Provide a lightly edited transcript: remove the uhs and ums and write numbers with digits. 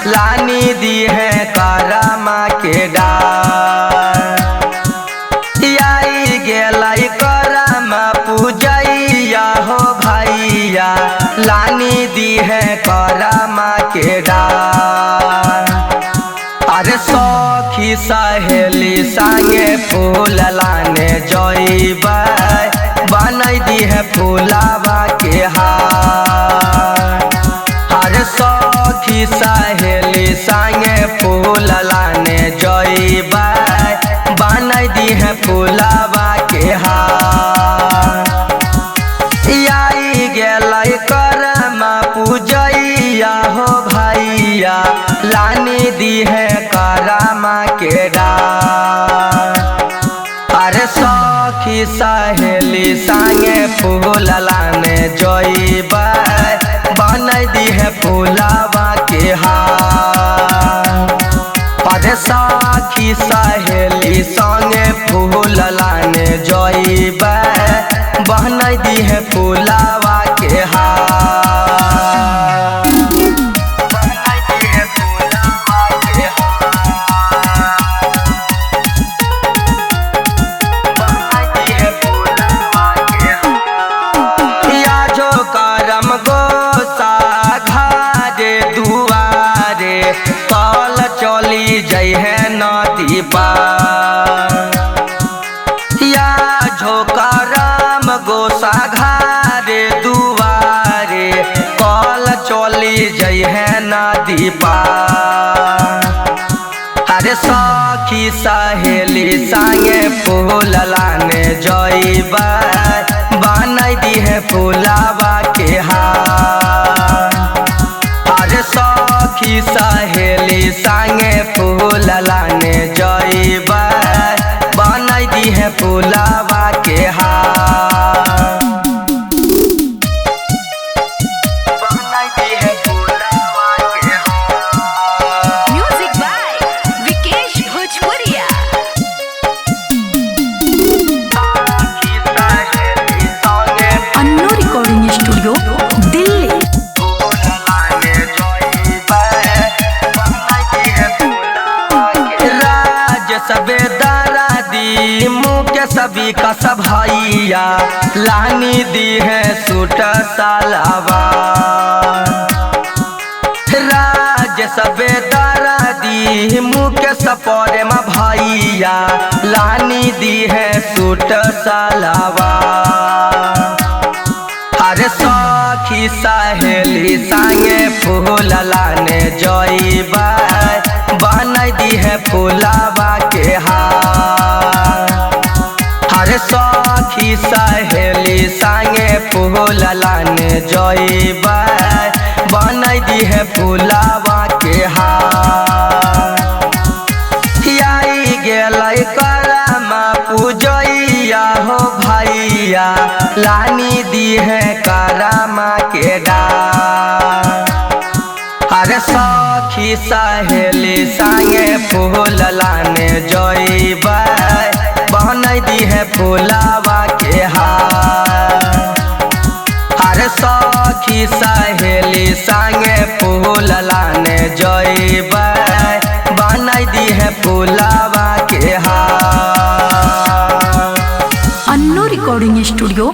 लानी दी है करमा के डार। आई गेलाई करमा पूजैया हो भैया, लानी दी है करमा के डार। अरे सखी सहेली संगे फूल लाने जइबै, बनाई दी है फूलावा के हार। अरे सखी सहेली संगे फूल लाने जइबै, बनाई दी है फूलावा के हार। आई गेलै करमा पूजैया हो भैया, लानी दी है करमा के डार। अरे सखी सहेली संगे फूल लाने जइबै, बनाई दी है फूलावा के हार। अरे सखी सहेली संगे फूल लाने जइबै, बनाई दी है फूलावा के हार। कल चली जई है नदी पार, या झोकरम गोसा घारे दुआरे, कल चली जई है नदी पार। अरे सखी सहेली संगे फूल लाने जइबै, बनाई दी है फूलावा के हार। अरे सखी सहेली संगे फूल लाने जइबै, बनाई दी है फूलावा के हार। बनाई दी है फूलावा के हार। Music by Vikesh Bhojpuriya. Annu recording studio Delhi. सबेदारा दी मुँह सभी का सभैया, लानी दी है सूट सलवार। राज सबेदारा दी मुँह सपरे में भैया, लानी दी है सूट सलवार। अरे सखी सहेली संगे फूल लाने जइबै, बनाई दी है फूलावा के हार। अरे सखी सहेली संगे फूल लाने जइबै, बनाई दी है फूलावा के हार। आई गेलै करमा पूजैया हो भैया, लानी दी है करमा के डार। अरे सखी सहेली संगे फूल लाने जइबै, बनाई दी है फूलावा के हार। अरे सखी सहेली संगे फूल लाने जइबै, बनाई दी है फूलावा के हार। Annu recording studio